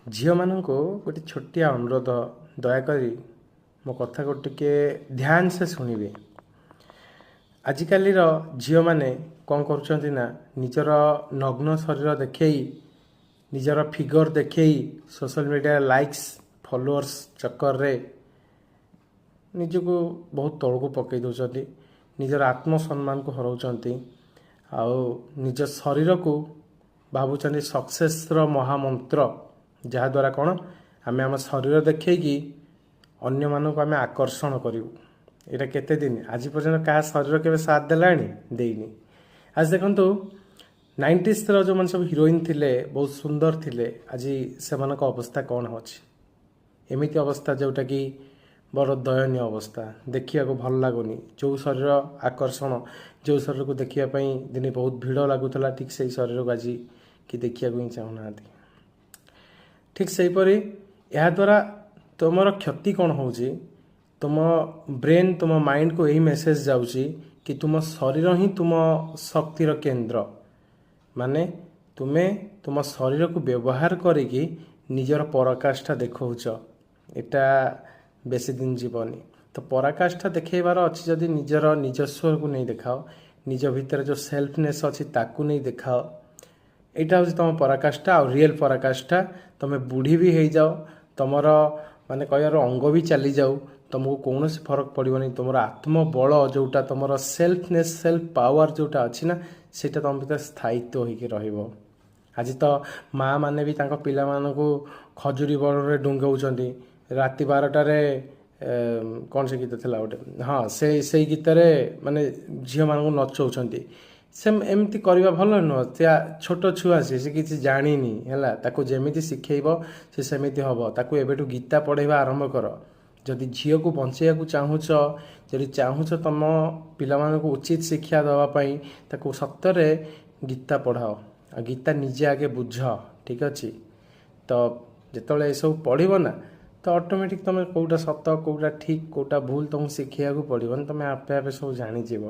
ଝିଅମାନଙ୍କୁ ଗୋଟେ ଛୋଟିଆ ଅନୁରୋଧ, ଦୟାକରି ମୋ କଥାକୁ ଟିକେ ଧ୍ୟାନ ସେ ଶୁଣିବେ। ଆଜିକାଲିର ଝିଅମାନେ କ'ଣ କରୁଛନ୍ତି ନା ନିଜର ନଗ୍ନ ଶରୀର ଦେଖେଇ, ନିଜର ଫିଗର ଦେଖେଇ ସୋସିଆଲ ମିଡ଼ିଆ ଲାଇକ୍ସ ଫଲୋଅର୍ସ ଚକ୍କରରେ ନିଜକୁ ବହୁତ ତଳକୁ ପକାଇ ଦେଉଛନ୍ତି, ନିଜର ଆତ୍ମସମ୍ମାନକୁ ହରାଉଛନ୍ତି, ଆଉ ନିଜ ଶରୀରକୁ ଭାବୁଛନ୍ତି ସକ୍ସେସର ମହାମନ୍ତ୍ର। ଯାହାଦ୍ୱାରା କ'ଣ ଆମେ ଆମ ଶରୀର ଦେଖେଇକି ଅନ୍ୟମାନଙ୍କୁ ଆମେ ଆକର୍ଷଣ କରିବୁ। ଏଇଟା କେତେ ଦିନ ଆଜି ପର୍ଯ୍ୟନ୍ତ କାହା ଶରୀର କେବେ ସାଥ ଦେଲାଣି? ଦେଇନି। ଆଜି ଦେଖନ୍ତୁ 90sର ଯେଉଁମାନେ ସବୁ ହିରୋଇନ୍ ଥିଲେ, ବହୁତ ସୁନ୍ଦର ଥିଲେ, ଆଜି ସେମାନଙ୍କ ଅବସ୍ଥା କ'ଣ ହେଉଛି? ଏମିତି ଅବସ୍ଥା ଯେଉଁଟାକି ବଡ଼ ଦୟନୀୟ ଅବସ୍ଥା, ଦେଖିବାକୁ ଭଲ ଲାଗୁନି। ଯେଉଁ ଶରୀର ଆକର୍ଷଣ, ଯେଉଁ ଶରୀରକୁ ଦେଖିବା ପାଇଁ ଦିନେ ବହୁତ ଭିଡ଼ ଲାଗୁଥିଲା, ଠିକ୍ ସେଇ ଶରୀରକୁ ଆଜି କି ଦେଖିବାକୁ ହିଁ ଚାହୁଁନାହାନ୍ତି। ଠିକ୍ ସେହିପରି ଏହାଦ୍ୱାରା ତୁମର କ୍ଷତି କ'ଣ ହେଉଛି? ତୁମ ବ୍ରେନ୍, ତୁମ ମାଇଣ୍ଡକୁ ଏହି ମେସେଜ ଯାଉଛି କି ତୁମ ଶରୀର ହିଁ ତୁମ ଶକ୍ତିର କେନ୍ଦ୍ର। ମାନେ ତୁମେ ତୁମ ଶରୀରକୁ ବ୍ୟବହାର କରିକି ନିଜର ପରାକାଷ୍ଠା ଦେଖାଉଛ। ଏଟା ବେଶୀ ଦିନ ଯିବନି। ତ ପରାକାଷ୍ଠା ଦେଖାଇବାର ଅଛି ଯଦି ନିଜର ନିଜସ୍ୱକୁ ନେଇ ଦେଖାଅ, ନିଜ ଭିତରେ ଯେଉଁ ସେଲ୍ଫନେସ୍ ଅଛି ତାକୁ ନେଇ ଦେଖାଅ। ଏଇଟା ହେଉଛି ତୁମ ପରାକାଷ୍ଠା। ଆଉ ରିଏଲ୍ ପରାକାଷ୍ଠା, ତୁମେ ବୁଢ଼ୀ ବି ହେଇଯାଅ, ତୁମର ମାନେ କହିବାର ଅଙ୍ଗ ବି ଚାଲିଯାଉ, ତୁମକୁ କୌଣସି ଫରକ ପଡ଼ିବନି। ତୁମର ଆତ୍ମବଳ ଯେଉଁଟା, ତୁମର ସେଲ୍ଫନେସ୍, ସେଲ୍ଫ ପାୱାର ଯେଉଁଟା ଅଛି ନା, ସେଇଟା ତୁମ ଭିତରେ ସ୍ଥାୟିତ୍ୱ ହୋଇକି ରହିବ। ଆଜି ତ ମାଆ ମାନେ ବି ତାଙ୍କ ପିଲାମାନଙ୍କୁ ଖଜୁରୀ ବଣରେ ଡୁଙ୍ଗଉଛନ୍ତି। ରାତି 12ଟାରେ କ'ଣ ସେ ଗୀତ ଥିଲା ଗୋଟେ, ହଁ, ସେଇ ଗୀତରେ ମାନେ ଝିଅମାନଙ୍କୁ ନଚଉଛନ୍ତି। ଏମିତି କରିବା ଭଲ ନୁହଁ। ସେ ଛୋଟ ଛୁଆ, ସେ କିଛି ଜାଣିନି ହେଲା। ତାକୁ ଯେମିତି ଶିଖେଇବ ସେ ସେମିତି ହେବ। ତାକୁ ଏବେଠୁ ଗୀତା ପଢ଼େଇବା ଆରମ୍ଭ କର। ଯଦି ଝିଅକୁ ବଞ୍ଚେଇବାକୁ ଚାହୁଁଛ, ଯଦି ଚାହୁଁଛ ତୁମ ପିଲାମାନଙ୍କୁ ଉଚିତ ଶିକ୍ଷା ଦେବା ପାଇଁ, ତାକୁ ସତରେ ଗୀତା ପଢ଼ାଅ। ଆଉ ଗୀତା ନିଜେ ଆଗେ ବୁଝ, ଠିକ୍ ଅଛି? ତ ଯେତେବେଳେ ଏସବୁ ପଢ଼ିବ ନା, ତ ଅଟୋମେଟିକ୍ ତୁମେ କେଉଁଟା ସତ, କେଉଁଟା ଠିକ୍, କେଉଁଟା ଭୁଲ ତୁମକୁ ଶିଖେଇବାକୁ ପଡ଼ିବନି। ତୁମେ ଆପେ ଆପେ ସବୁ ଜାଣିଯିବ।